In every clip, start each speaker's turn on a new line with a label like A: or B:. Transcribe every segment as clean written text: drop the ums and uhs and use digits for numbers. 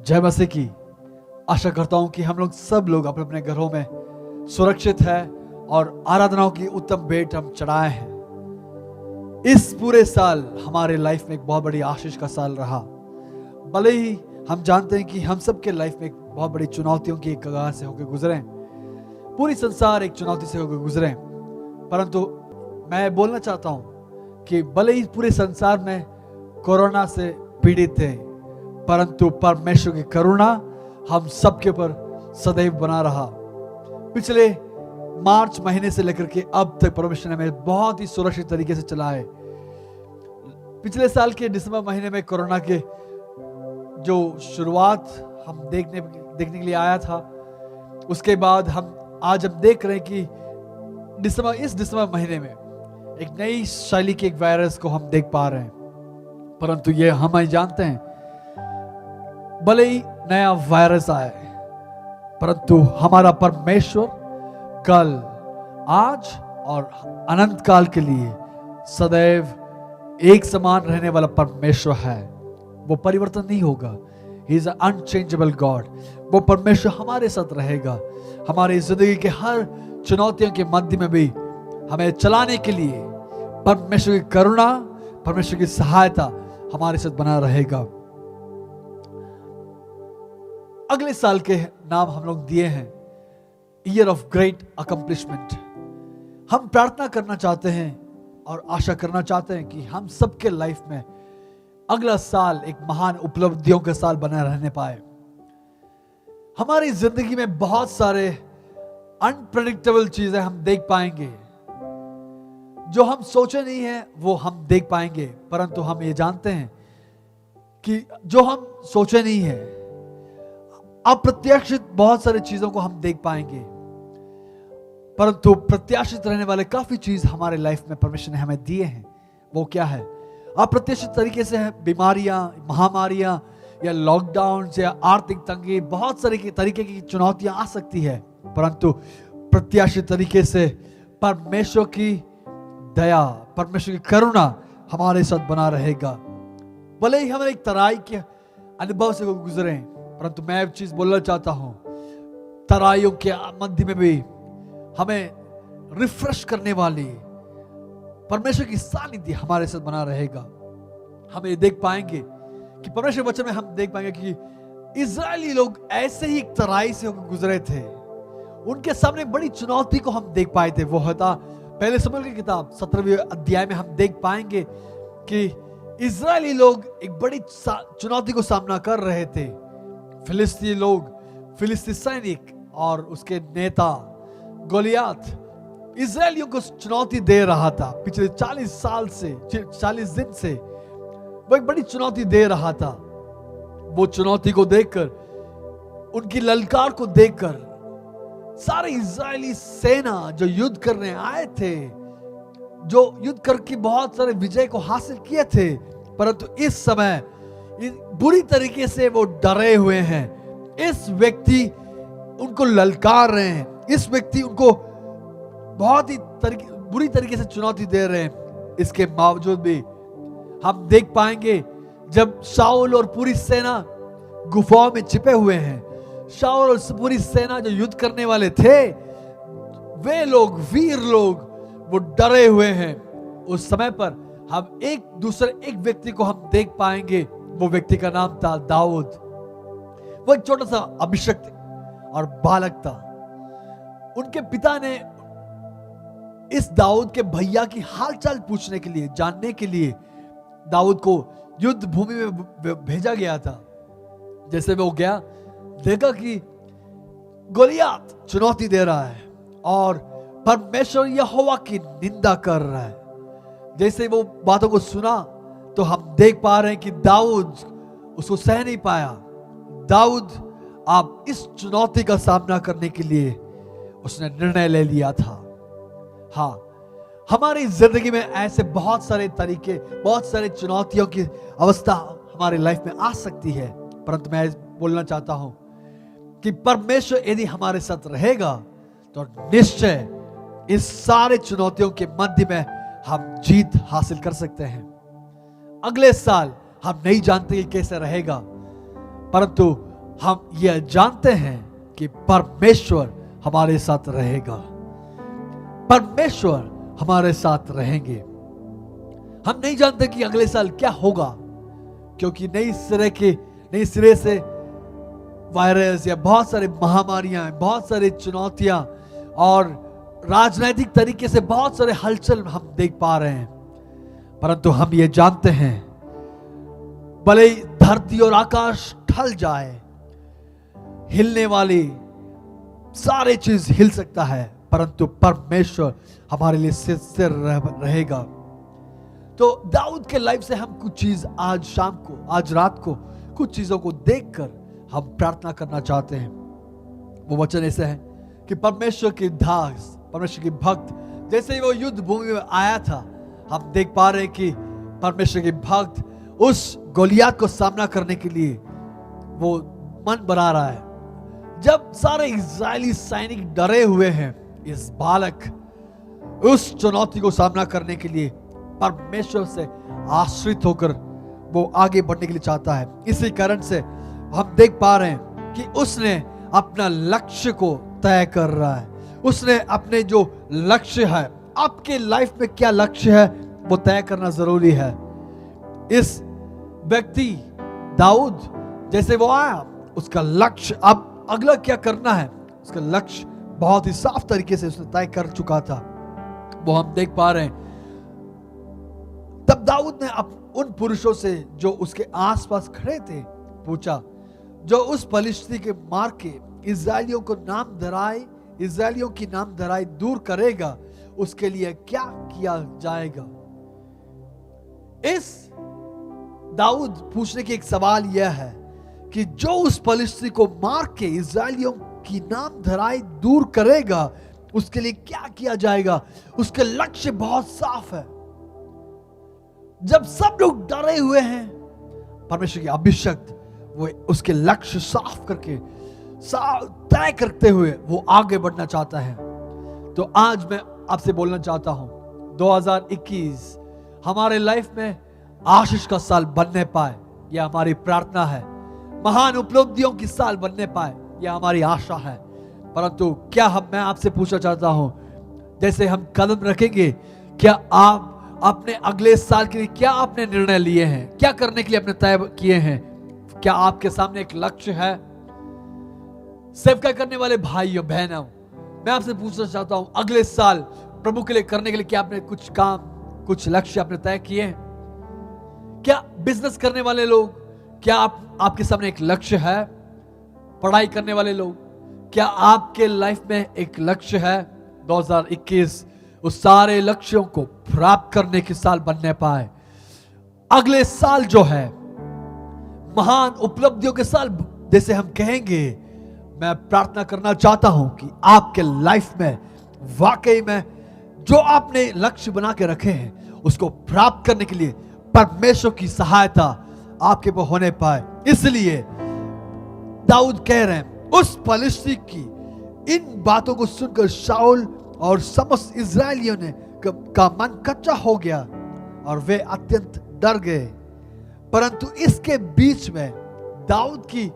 A: जय मसीह की। आशा करता हूं कि हम लोग सब लोग अपने अपने घरों में सुरक्षित हैं और आराधनाओं की उत्तम भेंट हम चढ़ाए हैं। इस पूरे साल हमारे लाइफ में एक बहुत बड़ी आशीष का साल रहा। भले ही हम जानते हैं कि हम सब के लाइफ में एक बहुत बड़ी चुनौतियों की एक कगार से होकर गुजरे, पूरी संसार एक चुनौती से होकर गुजरे, परंतु मैं बोलना चाहता हूं कि भले ही पूरे संसार में कोरोना से पीड़ित थे, परंतु परमेश्वर की करुणा हम सबके ऊपर सदैव बना रहा। पिछले मार्च महीने से लेकर के अब तक परमेश्वर ने हमें बहुत ही सुरक्षित तरीके से चला है। पिछले साल के दिसंबर महीने में कोरोना के जो शुरुआत हम देखने के लिए आया था, उसके बाद आज हम देख रहे हैं कि इस दिसंबर महीने में एक नई शैली के एक वायरस को हम देख पा रहे हैं। परंतु ये हम जानते हैं, भले ही नया वायरस आए, परंतु हमारा परमेश्वर कल, आज और अनंत काल के लिए सदैव एक समान रहने वाला परमेश्वर है। वो परिवर्तन नहीं होगा। He is an unchangeable God। वो परमेश्वर हमारे साथ रहेगा। हमारी जिंदगी के हर चुनौतियों के मध्य में भी हमें चलाने के लिए परमेश्वर की करुणा, परमेश्वर की सहायता हमारे साथ बना रहेगा। अगले साल के नाम हम लोग दिए हैं ईयर ऑफ ग्रेट अकम्प्लिशमेंट। हम प्रार्थना करना चाहते हैं और आशा करना चाहते हैं कि हम सबके लाइफ में अगला साल एक महान उपलब्धियों का साल बना रहने पाए। हमारी जिंदगी में बहुत सारे अनप्रेडिक्टेबल चीजें हम देख पाएंगे, जो हम सोचे नहीं है वो हम देख पाएंगे, परंतु हम ये जानते हैं कि जो हम सोचे नहीं है, अप्रत्याशित बहुत सारी चीजों को हम देख पाएंगे, परंतु प्रत्याशित रहने वाले काफी चीज हमारे लाइफ में परमेश्वर ने हमें दिए हैं। वो क्या है? अप्रत्याशित तरीके से है बीमारियां, महामारियां या लॉकडाउन या आर्थिक तंगी, बहुत सारी तरीके की चुनौतियां आ सकती है, परंतु प्रत्याशित तरीके से परमेश्वर की दया, परमेश्वर की करुणा हमारे साथ बना रहेगा। भले ही हम एक तराई के अनुभव से गुजरे, परंतु मैं एक चीज बोलना चाहता हूं, तराइयों के मध्य में भी हमें रिफ्रेश करने वाली परमेश्वर की सानिध्य हमारे साथ बना रहेगा। हम ये देख पाएंगे कि परमेश्वर वचन में हम देख पाएंगे कि इजरायली लोग ऐसे ही एक तराई से होकर गुजरे थे। उनके सामने बड़ी चुनौती को हम देख पाए थे। वो होता पहले शमूएल की किताब 17वें अध्याय में हम देख पाएंगे कि इजरायली लोग एक बड़ी चुनौती को सामना कर रहे थे। फिलिस्ती लोग, फिलिस्ती सैनिक और उसके नेता गोलियात इजरायलियों को चुनौती दे रहा था। पिछले 40 दिन से वो एक बड़ी चुनौती दे रहा था। वो चुनौती को देखकर, उनकी ललकार को देखकर सारे इजरायली सेना जो युद्ध करने आए थे, जो युद्ध करके बहुत सारे विजय को हासिल किए थे, परंतु इस समय बुरी तरीके से वो डरे हुए हैं। इस व्यक्ति उनको ललकार रहे हैं, इस व्यक्ति उनको बहुत ही बुरी तरीके से चुनौती दे रहे हैं। इसके बावजूद भी हम देख पाएंगे जब शाऊल और पूरी सेना गुफाओं में छिपे हुए हैं, शाऊल और पूरी सेना जो युद्ध करने वाले थे, वे लोग, वीर लोग, वो डरे हुए हैं। उस समय पर हम एक व्यक्ति को हम देख पाएंगे। वो व्यक्ति का नाम था दाऊद। वो एक छोटा सा अभिषिक्त और बालक था। उनके पिता ने इस दाऊद के भैया की हालचाल पूछने के लिए, जानने के लिए दाऊद को युद्ध भूमि में भेजा गया था। जैसे वो गया, देखा कि गोलियात चुनौती दे रहा है और परमेश्वर यहोवा की निंदा कर रहा है। जैसे वो बातों को सुना तो हम देख पा रहे हैं कि दाऊद उसको सह नहीं पाया। दाऊद आप इस चुनौती का सामना करने के लिए उसने निर्णय ले लिया था। हाँ, हमारी जिंदगी में ऐसे बहुत सारे तरीके, बहुत सारे चुनौतियों की अवस्था हमारी लाइफ में आ सकती है, परंतु मैं बोलना चाहता हूं कि परमेश्वर यदि हमारे साथ रहेगा तो निश्चय इस सारे चुनौतियों के मध्य में हम जीत हासिल कर सकते हैं। अगले साल हम नहीं जानते कि कैसे रहेगा, परंतु हम यह जानते हैं कि परमेश्वर हमारे साथ रहेगा, परमेश्वर हमारे साथ रहेंगे। हम नहीं जानते कि अगले साल क्या होगा, क्योंकि नई सिरे से वायरस या बहुत सारी महामारियां, बहुत सारी चुनौतियां और राजनीतिक तरीके से बहुत सारे हलचल हम देख पा रहे हैं। परंतु हम ये जानते हैं, भले ही धरती और आकाश ढल जाए, हिलने वाली सारी चीज हिल सकता है, परंतु परमेश्वर हमारे लिए स्थिर रहेगा। तो दाऊद के लाइफ से हम कुछ चीज आज शाम को, आज रात को कुछ चीजों को देखकर हम प्रार्थना करना चाहते हैं। वो वचन ऐसे है कि परमेश्वर की दास, परमेश्वर की भक्त, जैसे ही वो युद्ध भूमि में आया था, हम देख पा रहे हैं कि परमेश्वर के भक्त उस गोलियत को सामना करने के लिए वो मन बना रहा है। जब सारे इजरायली सैनिक डरे हुए हैं, इस बालक उस चुनौती को सामना करने के लिए परमेश्वर से आश्रित होकर वो आगे बढ़ने के लिए चाहता है। इसी कारण से हम देख पा रहे हैं कि उसने अपना लक्ष्य को तय कर रहा है। उसने अपने जो लक्ष्य है, आपके लाइफ में क्या लक्ष्य है, वो तय करना जरूरी है। इस व्यक्ति दाऊद जैसे वो आया, उसका लक्ष्य अब अगला क्या करना है, उसका लक्ष्य बहुत ही साफ तरीके से उसने तय कर चुका था, वो हम देख पा रहे हैं। तब दाऊद ने उन पुरुषों से जो उसके आसपास खड़े थे पूछा, जो उस फलिश्ती के मार के इजरायलियों की नाम धराई दूर करेगा, उसके लिए क्या किया जाएगा। इस दाऊद पूछने की एक सवाल यह है कि जो उस फलिश्ती को मार के इजरायलियों की नाम धराई दूर करेगा, उसके लिए क्या किया जाएगा। उसके लक्ष्य बहुत साफ है। जब सब लोग डरे हुए हैं, परमेश्वर की अभिषक्त वो उसके लक्ष्य साफ करके तय करते हुए वो आगे बढ़ना चाहता है। तो आज मैं आपसे बोलना चाहता हूं, 2021 हमारे लाइफ में आशीष का साल बनने पाए, यह हमारी प्रार्थना है। महान उपलब्धियों की साल बनने पाए, यह हमारी आशा है। परंतु क्या मैं आपसे पूछना चाहता हूं, जैसे हम कदम रखेंगे, क्या आप अपने अगले साल के लिए क्या आपने निर्णय लिए हैं, क्या करने के लिए आपने तय किए हैं? क्या आपके सामने एक लक्ष्य है? सेवकाई करने वाले भाइयों बहनों, मैं आपसे पूछना चाहता हूं, अगले साल प्रभु के लिए करने के लिए क्या आपने कुछ काम, कुछ लक्ष्य आपने तय किए हैं? क्या बिजनेस करने वाले लोग, क्या आपके सामने एक लक्ष्य है? पढ़ाई करने वाले लोग, क्या आपके लाइफ में एक लक्ष्य है? 2021 उस सारे लक्ष्यों को प्राप्त करने के साल बनने पाए। अगले साल जो है महान उपलब्धियों के साल जैसे हम कहेंगे, मैं प्रार्थना करना चाहता हूं कि आपके लाइफ में वाकई में जो आपने लक्ष्य बना के रखे हैं, उसको प्राप्त करने के लिए परमेश्वर की सहायता आपके पर होने पाए। इसलिए दाऊद कह रहे हैं, उस फलिश्ती की इन बातों को सुनकर शाऊल और समस्त इजरायलियों ने का मन कच्चा हो गया और वे अत्यंत डर गए। परंतु इसके बीच में दाऊद की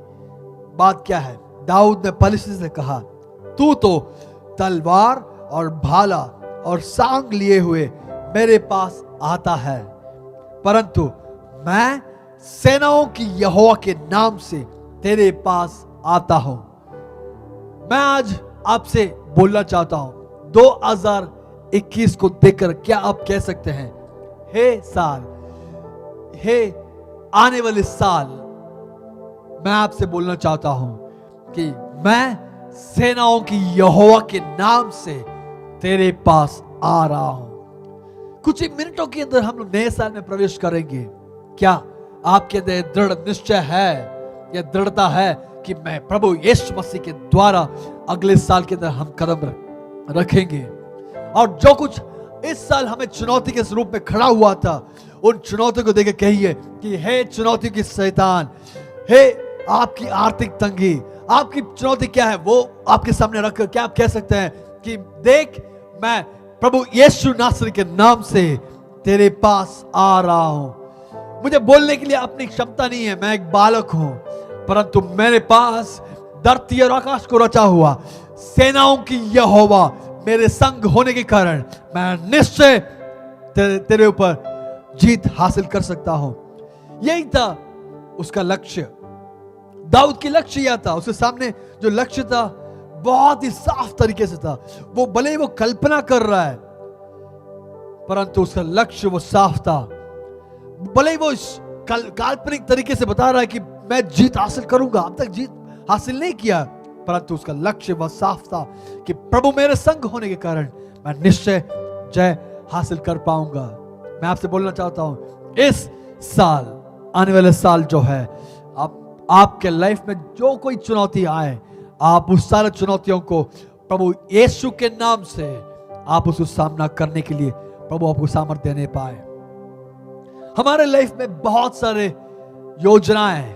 A: बात क्या है? दाऊद ने फलिश्ती से कहा, तू तो तलवार और भाला और सांग लिए हुए मेरे पास आता है, परंतु मैं सेनाओं की यहोवा के नाम से तेरे पास आता हूं। मैं आज आपसे बोलना चाहता हूं, 2021 को देखकर क्या आप कह सकते हैं, हे आने वाले साल, मैं आपसे बोलना चाहता हूं कि मैं सेनाओं की यहोवा के नाम से तेरे पास आ रहा हूं। कुछ ही मिनटों के अंदर हम लोग नए साल में प्रवेश करेंगे। क्या आपके अंदर दृढ़ निश्चय है, यह दृढ़ता है कि मैं प्रभु यीशु मसीह के द्वारा अगले साल के अंदर हम कदम रखेंगे, और जो कुछ इस साल हमें चुनौती के स्वरूप में खड़ा हुआ था, उन चुनौतियों को देकर कहिए कि हे चुनौती की शैतान, हे आपकी आर्थिक तंगी, आपकी चुनौती क्या है वो आपके सामने रखकर क्या आप कह सकते हैं कि देख, मैं प्रभु यीशु नासरी के नाम से तेरे पास आ रहा हूं। मुझे बोलने के लिए अपनी क्षमता नहीं है, मैं एक बालक हूं, परंतु मेरे पास धरती और आकाश को रचा हुआ सेनाओं की यहोवा मेरे संग होने के कारण मैं निश्चय तेरे ऊपर जीत हासिल कर सकता हूं। यही था उसका लक्ष्य। दाऊद की लक्ष्य यह था, उसके सामने जो लक्ष्य था बहुत ही साफ तरीके से था। वो भले ही वो कल्पना कर रहा है, परंतु उसका लक्ष्य वो साफ था। भले ही वो काल्पनिक तरीके से बता रहा है कि मैं जीत हासिल करूंगा, अब तक जीत हासिल नहीं किया, परंतु उसका लक्ष्य वह साफ था कि प्रभु मेरे संग होने के कारण मैं निश्चय जय हासिल कर पाऊंगा। मैं आपसे बोलना चाहता हूं, इस साल, आने वाले साल जो है, आपके लाइफ में जो कोई चुनौती आए, आप उस सारे चुनौतियों को प्रभु यीशु के नाम से आप उसको सामना करने के लिए प्रभु आपको सामर्थ्य देने पाए। हमारे लाइफ में बहुत सारे योजनाएं,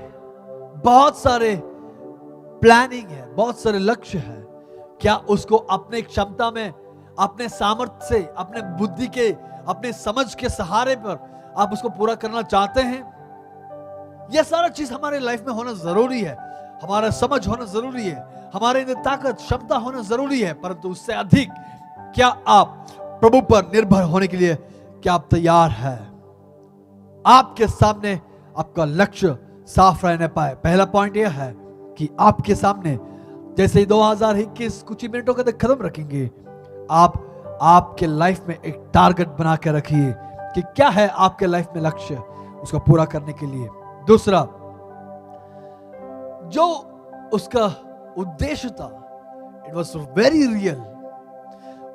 A: बहुत सारे प्लानिंग है, बहुत सारे लक्ष्य है। क्या उसको अपने क्षमता में, अपने सामर्थ्य से, अपने बुद्धि के, अपने समझ के सहारे पर आप उसको पूरा करना चाहते हैं? यह सारा चीज हमारे लाइफ में होना जरूरी है, हमारा समझ होना जरूरी है, हमारे अंदर ताकत, क्षमता होना जरूरी है, परंतु उससे अधिक क्या आप प्रभु पर निर्भर होने के लिए क्या आप तैयार हैं? आपके सामने आपका लक्ष्य साफ रहने पाए। पहला पॉइंट यह है कि आपके सामने, जैसे ही 2021 कुछ ही मिनटों के अंदर खत्म रखेंगे, आप आपके लाइफ में एक टारगेट बना के रखिए कि क्या है आपके लाइफ में लक्ष्य, उसको पूरा करने के लिए। दूसरा, जो उसका उद्देश्य था, इट वॉज वेरी रियल।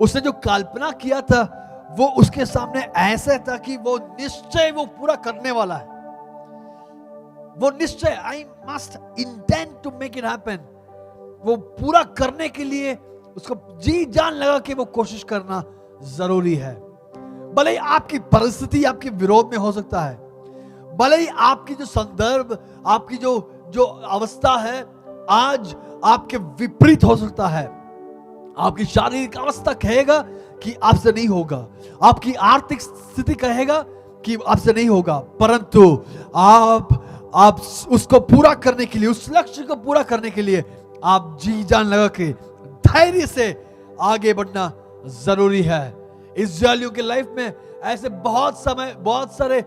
A: उसने जो कल्पना किया था वो उसके सामने ऐसा था कि वो निश्चय वो पूरा करने वाला है। वो निश्चय, I must intend to make it happen, वो पूरा करने के लिए उसको जी जान लगा कि वो कोशिश करना जरूरी है। भले ही आपकी परिस्थिति आपके विरोध में हो सकता है, भले ही आपकी जो संदर्भ, आपकी जो अवस्था है आज आपके विपरीत हो सकता है। आपकी शारीरिक अवस्था कहेगा कि आपसे नहीं होगा, आपकी आर्थिक स्थिति कहेगा कि आपसे नहीं होगा, परंतु आप उसको पूरा करने के लिए, उस लक्ष्य को पूरा करने के लिए आप जी जान लगा के धैर्य से आगे बढ़ना जरूरी है। इस्राएलियों के लाइफ में ऐसे बहुत सारे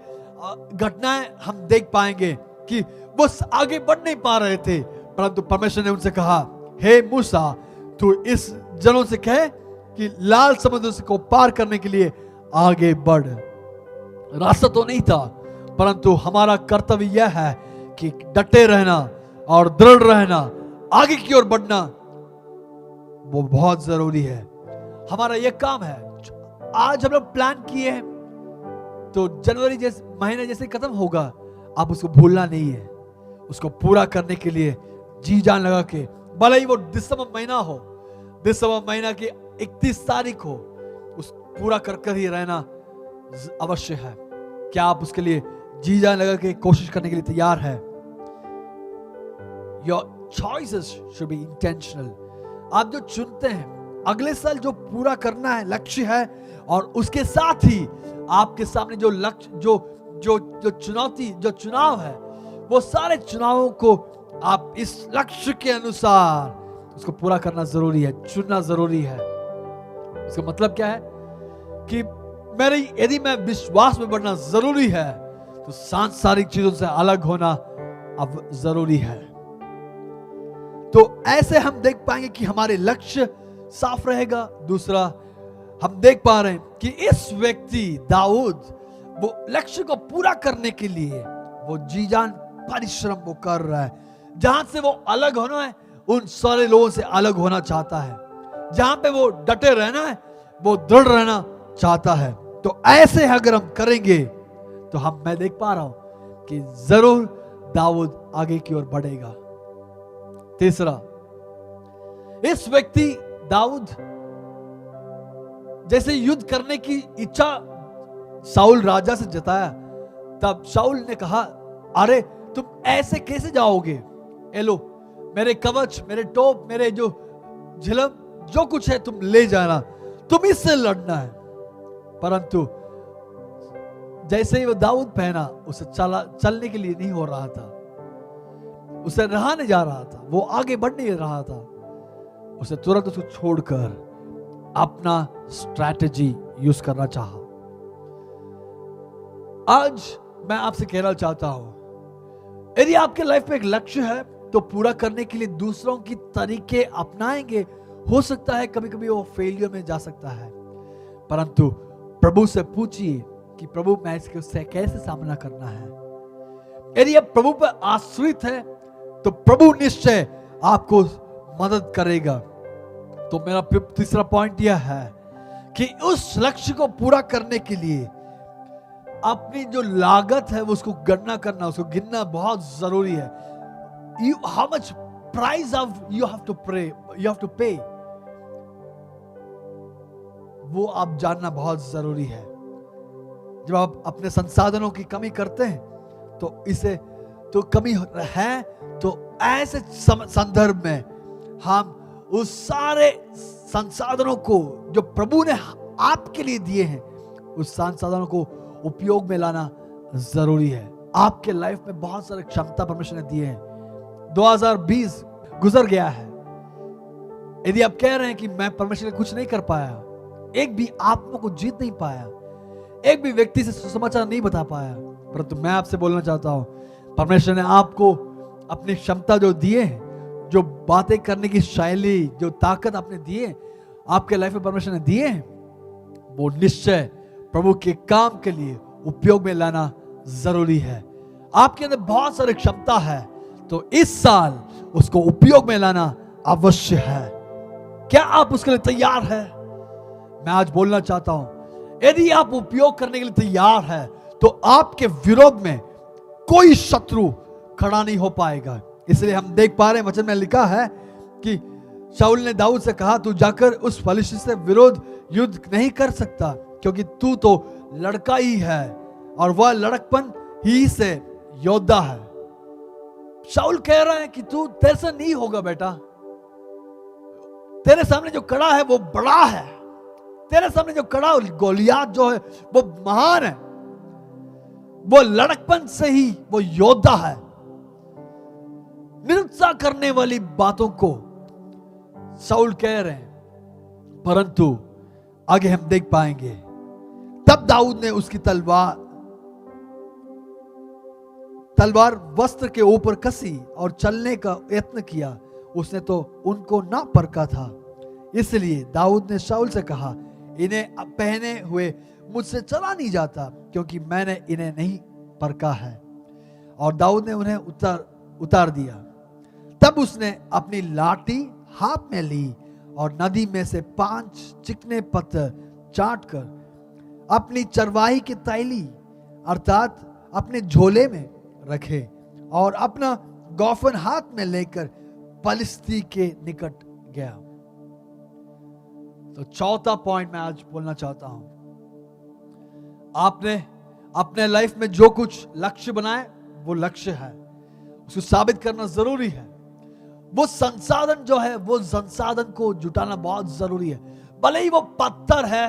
A: घटनाएं हम देख पाएंगे कि वो आगे बढ़ नहीं पा रहे थे, परंतु परमेश्वर ने उनसे कहा, हे मूसा, तू इस जनों से कहे कि लाल समुद्र को पार करने के लिए आगे बढ़। रास्ता तो नहीं था, परंतु हमारा कर्तव्य यह है कि डटे रहना और दृढ़ रहना, आगे की ओर बढ़ना, वो बहुत जरूरी है। हमारा यह काम है। आज हम लोग प्लान किए हैं तो जनवरी जैसे महीने जैसे खत्म होगा, आप उसको भूलना नहीं है। उसको पूरा करने के लिए जी जान लगा के, भले ही वो दिसंबर महीना हो, दिसंबर महीना की 31 तारीख हो, उस पूरा कर ही रहना अवश्य है। क्या आप उसके लिए जी जान लगा के कोशिश करने के लिए तैयार है? Your choices should be intentional. आप जो चुनते हैं, अगले साल जो पूरा करना है लक्ष्य है, और उसके साथ ही आपके सामने जो लक्ष्य, जो चुनौती, जो चुनाव है, वो सारे चुनावों को आप इस लक्ष्य के अनुसार उसको पूरा करना जरूरी है, चुनना जरूरी है। इसका मतलब क्या है कि यदि मैं विश्वास में बढ़ना जरूरी है, तो सांसारिक चीजों से अलग होना अब जरूरी है। तो ऐसे हम देख पाएंगे कि हमारे लक्ष्य साफ रहेगा। दूसरा, हम देख पा रहे हैं कि इस व्यक्ति दाऊद, वो लक्ष्य को पूरा करने के लिए वो जी जान परिश्रम वो कर रहा है। जहां से वो अलग होना है, उन सारे लोगों से अलग होना चाहता है। जहां पे वो डटे रहना है, वो दृढ़ रहना चाहता है। तो ऐसे अगर हम करेंगे तो मैं देख पा रहा हूं कि जरूर दाऊद आगे की ओर बढ़ेगा। तीसरा, इस व्यक्ति दाऊद जैसे युद्ध करने की इच्छा शाऊल राजा से जताया, तब शाऊल ने कहा, अरे तुम ऐसे कैसे जाओगे? एलो, मेरे कवच, मेरे टोप, मेरे जो झिलम, जो कुछ है तुम ले जाना, तुम इससे लड़ना है। परंतु जैसे ही वो दाऊद पहना, उसे चलने के लिए नहीं हो रहा था। उसे रहा नहीं जा रहा था, वो आगे बढ़ नहीं रहा था, उसे तुरंत उसको छोड़कर अपना स्ट्रैटेजी यूज करना चाहा। आज मैं आपसे कहना चाहता हूं, यदि आपके लाइफ में एक लक्ष्य है तो पूरा करने के लिए दूसरों की तरीके अपनाएंगे, हो सकता है कभी कभी वो फेलियर में जा सकता है, परंतु प्रभु से पूछिए कि प्रभु मैं इससे कैसे सामना करना है। यदि आप प्रभु पर आश्रित है तो प्रभु निश्चय आपको मदद करेगा। तो मेरा तीसरा पॉइंट यह है कि उस लक्ष्य को पूरा करने के लिए अपनी जो लागत है उसको गणना करना, उसको गिनना बहुत जरूरी है। How much price of you have to pay, वो आप जानना बहुत जरूरी है। जब आप अपने संसाधनों की कमी करते हैं तो इसे तो कमी है, तो ऐसे संदर्भ में हम उस सारे संसाधनों को जो प्रभु ने आपके लिए दिए हैं, उस संसाधनों को उपयोग में लाना जरूरी है। आपके लाइफ में बहुत सारे क्षमता परमेश्वर ने दिए हैं। 2020 गुजर गया है, यदि आप कह रहे हैं कि मैं परमेश्वर के कुछ नहीं कर पाया, एक भी आत्मा को जीत नहीं पाया, एक भी व्यक्ति से सुसमाचार नहीं बता पाया, परंतु मैं आपसे बोलना चाहता हूं, परमेश्वर ने आपको अपनी क्षमता जो दिए हैं, जो बातें करने की शैली, जो ताकत आपने दिए, आपके लाइफ में परमेश्वर ने दिए हैं, वो निश्चय प्रभु के काम के लिए उपयोग में लाना जरूरी है। आपके अंदर बहुत सारी क्षमता है, तो इस साल उसको उपयोग में लाना अवश्य है। क्या आप उसके लिए तैयार है? मैं आज बोलना चाहता हूं, यदि आप उपयोग करने के लिए तैयार है तो आपके विरोध में कोई शत्रु खड़ा नहीं हो पाएगा। इसलिए हम देख पा रहे हैं, वचन में लिखा है कि शाऊल ने दाऊद से कहा, तू जाकर उस फलिस्ती से विरोध युद्ध नहीं कर सकता, क्योंकि तू तो लड़का ही है और वह लड़कपन ही से योद्धा है। शाऊल कह रहा है कि तू, तेरे से नहीं होगा बेटा, तेरे सामने जो खड़ा है वो बड़ा है, तेरे सामने जो खड़ा गोलियात जो है वो महान है, वो लड़कपन से ही वो योद्धा है। निरुत्साह करने वाली बातों को शाऊल कह रहे हैं, परंतु आगे हम देख पाएंगे, तब दाऊद ने उसकी तलवार वस्त्र के ऊपर कसी और चलने का यत्न किया। उसने तो उनको ना परखा था, इसलिए दाऊद ने शाऊल से कहा, इन्हें पहने हुए मुझसे चला नहीं जाता, क्योंकि मैंने इन्हें नहीं परखा है। और दाऊद ने उन्हें उतार दिया। तब उसने अपनी लाठी हाथ में ली और नदी में से 5 चिकने पत्थर चाट कर अपनी चरवाही की तैली अर्थात अपने झोले में रखे और अपना गौफन हाथ में लेकर फलिस्ती के निकट गया। तो चौथा पॉइंट मैं आज बोलना चाहता हूं, आपने अपने लाइफ में जो कुछ लक्ष्य बनाए वो लक्ष्य है, उसको साबित करना जरूरी है। वो संसाधन जो है, वो संसाधन को जुटाना बहुत जरूरी है। भले ही वो पत्थर है,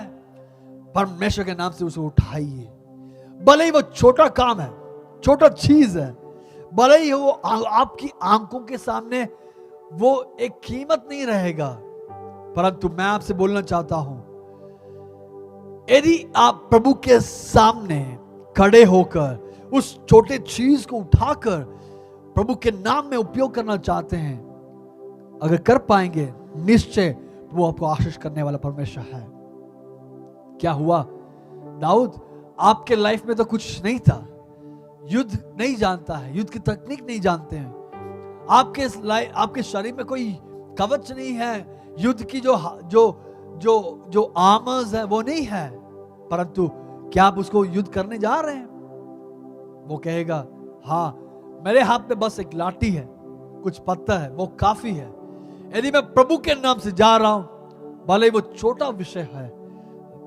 A: परमेश्वर के नाम से उसे उठाइए। भले ही वो छोटा काम है, छोटा चीज है, भले ही वो आपकी आंखों के सामने वो एक कीमत नहीं रहेगा, परंतु मैं आपसे बोलना चाहता हूं, यदि आप प्रभु के सामने खड़े होकर उस छोटे चीज को उठाकर प्रभु के नाम में उपयोग करना चाहते हैं, अगर कर पाएंगे, निश्चय वो आपको आशीष करने वाला परमेश्वर है। क्या हुआ? दाऊद, आपके लाइफ में तो कुछ नहीं था, युद्ध नहीं जानता है, युद्ध की तकनीक नहीं जानते हैं, आपके शरीर में कोई कवच नहीं है, युद्ध की जो आर्मर्स है वो नहीं है, परंतु क्या आप उसको युद्ध करने जा रहे हैं? वो कहेगा, हाँ मेरे हाथ में बस एक लाठी है, कुछ पत्थर है, वो काफी है। यदि मैं प्रभु के नाम से जा रहा हूं, भले वो छोटा विषय है,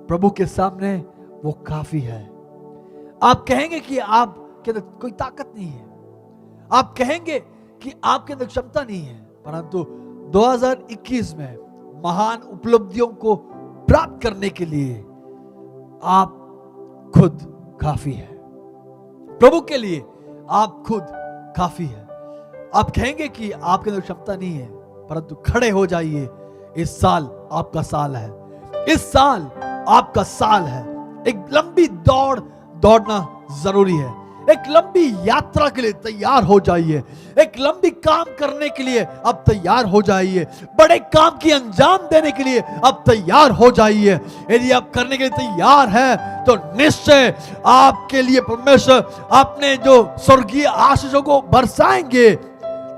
A: प्रभु के सामने वो काफी है। आप कहेंगे कि आपके अंदर कोई ताकत नहीं है, आप कहेंगे कि आपके अंदर क्षमता नहीं है, परंतु 2021 में महान उपलब्धियों को प्राप्त करने के लिए आप खुद काफी है। प्रभु के लिए आप खुद काफी है। आप कहेंगे कि आपके अंदर क्षमता नहीं है, परंतु खड़े हो जाइए। इस साल आपका साल है, इस साल आपका साल है। एक लंबी दौड़ दौड़ना जरूरी है। एक लंबी यात्रा के लिए तैयार हो जाइए। एक लंबी काम करने के लिए अब तैयार हो जाइए। बड़े काम की अंजाम देने के लिए अब तैयार हो जाइए। यदि आप करने के लिए तैयार हैं तो निश्चय आपके लिए परमेश्वर अपने जो स्वर्गीय आशीषों को बरसाएंगे।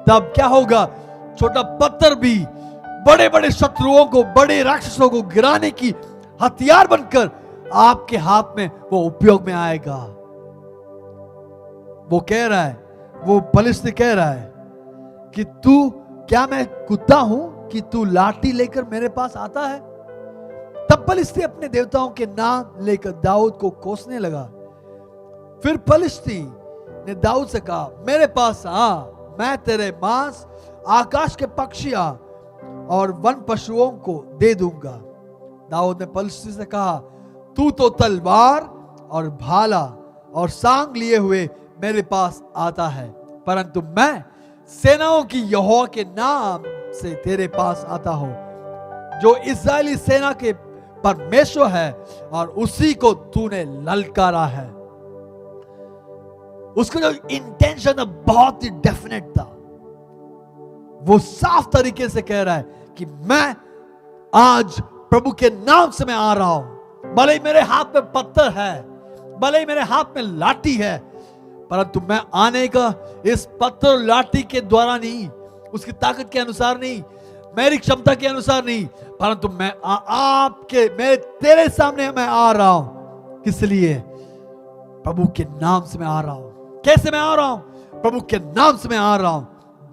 A: तब क्या होगा? छोटा पत्थर भी बड़े बड़े शत्रुओं को, बड़े राक्षसों को गिराने की हथियार बनकर आपके हाथ में वो उपयोग में आएगा। वो कह रहा है, वो पलिश्ती कह रहा है कि क्या मैं कुत्ता हूं कि तू लाठी लेकर मेरे पास आता है? तब पलिश्ती अपने देवताओं के नाम लेकर दाऊद को कोसने लगा। फिर पलिश्ती ने दाऊद से कहा, मेरे पास आ, मैं तेरे मांस आकाश के पक्षियां और वन पशुओं को दे दूंगा। दाऊद ने पलिश्ती से कहा, तू तो तलवार और भाला और सांग लिए हुए मेरे पास आता है, परंतु मैं सेनाओं की यहोवा के नाम से तेरे पास आता हूं, जो इस्राएली सेना के परमेश्वर है, और उसी को तूने ललकारा है। उसका जो इंटेंशन बहुत ही डेफिनेट था। वो साफ तरीके से कह रहा है कि मैं आज प्रभु के नाम से मैं आ रहा हूं। भले ही मेरे हाथ में पत्थर है, भले ही मेरे हाथ में लाठी है, परंतु मैं आने का इस पत्थर लाठी के द्वारा नहीं, उसकी ताकत के अनुसार नहीं, मेरी क्षमता के अनुसार नहीं, परंतु मैं मेरे तेरे सामने मैं आ रहा हूं। किस लिए? प्रभु के नाम से मैं आ रहा हूं। कैसे मैं आ रहा हूं? प्रभु के नाम से मैं आ रहा हूं,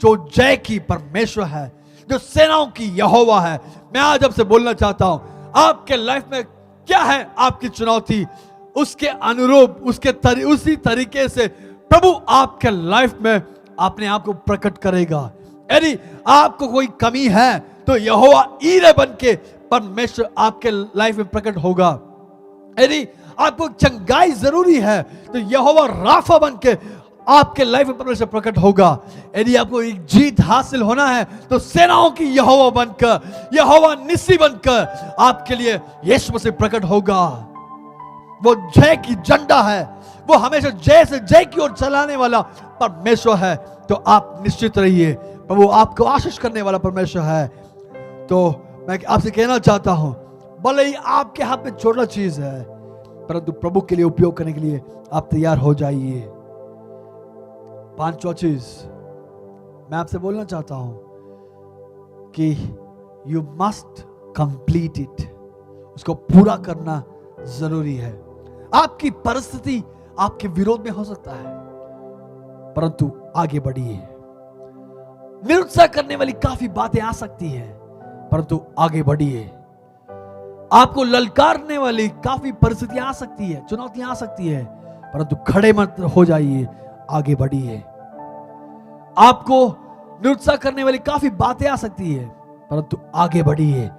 A: जो जय की परमेश्वर है, जो सेनाओं की यहोवा है। मैं आज आपसे बोलना चाहता हूं, आपके लाइफ में क्या है आपकी चुनौती, उसके अनुरूप उसी तरीके से प्रभु आपके लाइफ में अपने आप को प्रकट करेगा। यदि आपको कोई कमी है तो यहोवा ईरे बन के परमेश्वर आपके लाइफ में प्रकट होगा। यदि आपको चंगाई जरूरी है तो यहोवा राफा बन के आपके लाइफ में परमेश्वर प्रकट होगा। यदि आपको एक जीत हासिल होना है तो सेनाओं की यहोवा बनकर, यहोवा निसी बनकर आपके लिए यीशु मसीह प्रकट होगा। वो जय की झंडा है, वो हमेशा जय से जय की ओर चलाने वाला परमेश्वर है। तो आप निश्चित रहिए, प्रभु आपको आशीष करने वाला परमेश्वर है। तो मैं आपसे कहना चाहता हूं, भले ही आपके हाथ में छोटा चीज है, परंतु प्रभु के लिए उपयोग करने के लिए आप तैयार हो जाइए। पांचवा चीज मैं आपसे बोलना चाहता हूं कि यू मस्ट कंप्लीट इट। उसको पूरा करना जरूरी है। आपकी परिस्थिति आपके विरोध में हो सकता है, परंतु आगे बढ़िए। निरुत्साह करने वाली काफी बातें आ सकती हैं, परंतु आगे बढ़िए। आपको ललकारने वाली काफी परिस्थितियां आ सकती है, चुनौतियां आ सकती है, परंतु खड़े मत हो जाइए, आगे बढ़िए। आपको निरुत्साह करने वाली काफी बातें आ सकती है, परंतु आगे बढ़िए।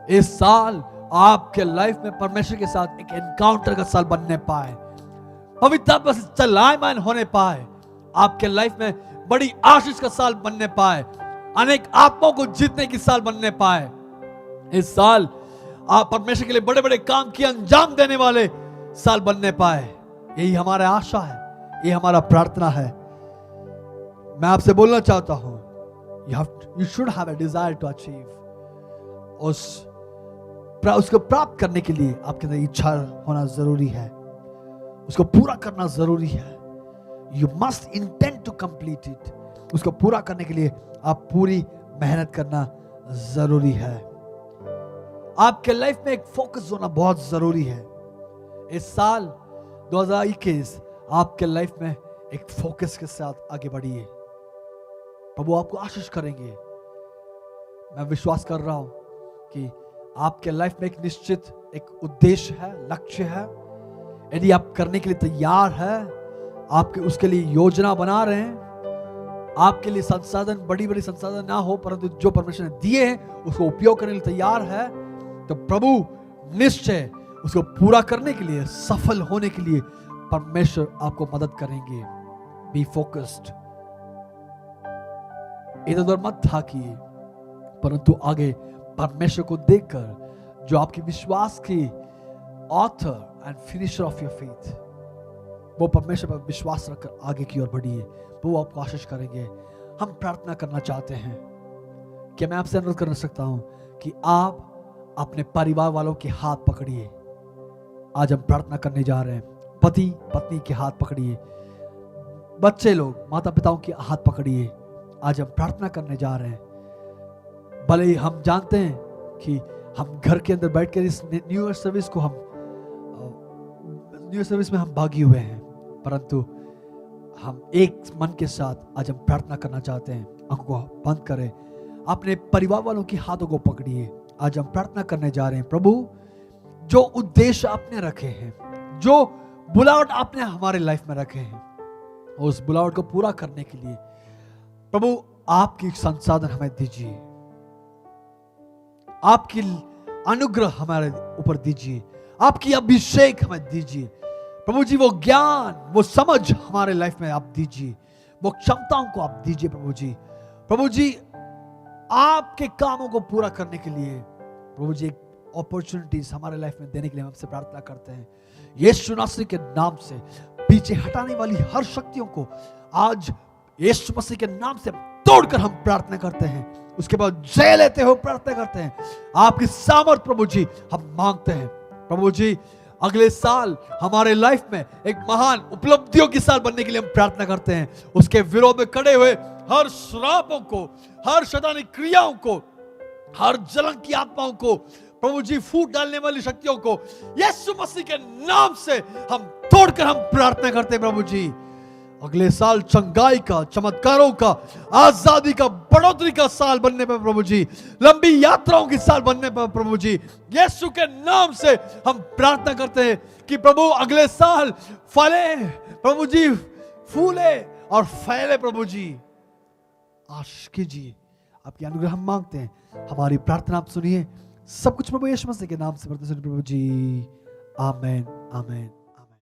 A: इस साल आपके लाइफ में परमेश्वर के साथ एक एनकाउंटर का साल बनने पाए, पवित्र आत्मा से चलायमान होने पाए, आपके लाइफ में बड़ी आशीष का साल बनने पाए, अनेक आत्माओं को जीतने की साल बनने पाए। इस साल आप परमेश्वर के लिए बड़े बड़े काम की अंजाम देने वाले साल बनने पाए। यही हमारा आशा है, यही हमारा प्रार्थना है। मैं आपसे बोलना चाहता हूं, you should have a desire to achieve। उसको प्राप्त करने के लिए आपके अंदर इच्छा होना जरूरी है, उसको पूरा करना जरूरी है। You must intend to complete it। उसको पूरा करने के लिए आप पूरी मेहनत करना जरूरी है। आपके लाइफ में एक फोकस होना बहुत जरूरी है। इस साल 2021 आपके लाइफ में एक फोकस के साथ आगे बढ़िए। प्रभु आपको आशीष करेंगे। मैं विश्वास कर रहा हूं कि आपके लाइफ में एक निश्चित एक उद्देश्य है, लक्ष्य है। यदि आप करने के लिए तैयार है, आपके उसके लिए योजना बना रहे हैं, आपके लिए संसाधन बड़ी बड़ी संसाधन ना हो, परंतु जो परमेश्वर ने दिए हैं उसको उपयोग करने के लिए तैयार है, तो प्रभु निश्चय उसको पूरा करने के लिए, सफल होने के लिए परमेश्वर आपको मदद करेंगे। Be focused. इधर उधर मत थाकिए, परंतु आगे परमेश्वर को देखकर, जो आपकी विश्वास की author and finisher of your faith, वो परमेश्वर पर विश्वास रखकर आगे की ओर बढ़िए, वो आपको आशीष करेंगे। हम प्रार्थना करना चाहते हैं। क्या मैं आपसे अनुरोध कर सकता हूं कि आप अपने परिवार वालों के हाथ पकड़िए। आज हम प्रार्थना करने जा रहे हैं। पति पत्नी के हाथ पकड़िए, बच्चे लोग माता पिताओं के हाथ पकड़िए। आज हम प्रार्थना करने जा रहे हैं। भले ही हम जानते हैं कि हम घर के अंदर बैठकर इस न्यू ईयर सर्विस को न्यू ईयर सर्विस में हम भागी हुए हैं, परंतु हम एक मन के साथ आज हम प्रार्थना करना चाहते हैं। आंखों को बंद करें, अपने परिवार वालों के हाथों को पकड़िए। आज हम प्रार्थना करने जा रहे हैं। प्रभु, जो उद्देश्य आपने रखे हैं, जो बुलावट आपने हमारे लाइफ में रखे हैं, उस बुलावट को पूरा करने के लिए प्रभु आपकी संसाधन हमें दीजिए, आपकी अनुग्रह हमारे ऊपर दीजिए, आपकी अभिषेक हमें दीजिए। प्रभु जी, वो ज्ञान, वो समझ हमारे लाइफ में आप दीजिए, वो क्षमताओं को आप दीजिए। प्रभु जी आपके कामों को पूरा करने के लिए प्रभु जी अपॉर्चुनिटीज हमारे लाइफ में देने के लिए हम आपसे प्रार्थना करते हैं। यीशु मसीह के नाम से पीछे हटाने वाली हर शक्तियों को आज यीशु मसीह के नाम से तोड़कर हम प्रार्थना करते हैं। उसके बाद जय लेते हो प्रार्थना करते हैं। आपकी सामर्थ प्रभु जी हम मांगते हैं। प्रभु जी अगले साल हमारे लाइफ में एक महान उपलब्धियों की साल बनने के लिए हम प्रार्थना करते हैं। उसके विरोध में खड़े हुए हर श्रापों को, हर शैतानी क्रियाओं को, हर जलन की आत्माओं को, प्रभु जी फूट डालने वाली शक्तियों को यीशु मसीह के नाम से हम तोड़कर हम प्रार्थना करते हैं। प्रभु जी अगले साल चंगाई का, चमत्कारों का, आजादी का, बढ़ोतरी का साल बनने पर प्रभु जी, लंबी यात्राओं की साल बनने पर प्रभु जी, यीशु के नाम से हम प्रार्थना करते हैं कि प्रभु अगले साल फले, प्रभु जी फूले और फैले। प्रभु जी आशीष कीजिए, आपकी अनुग्रह हम मांगते हैं। हमारी प्रार्थना आप सुनिए। सब कुछ प्रभु यीशु मसीह के नाम से करते सुनिए प्रभु जी। आमेन, आमेन।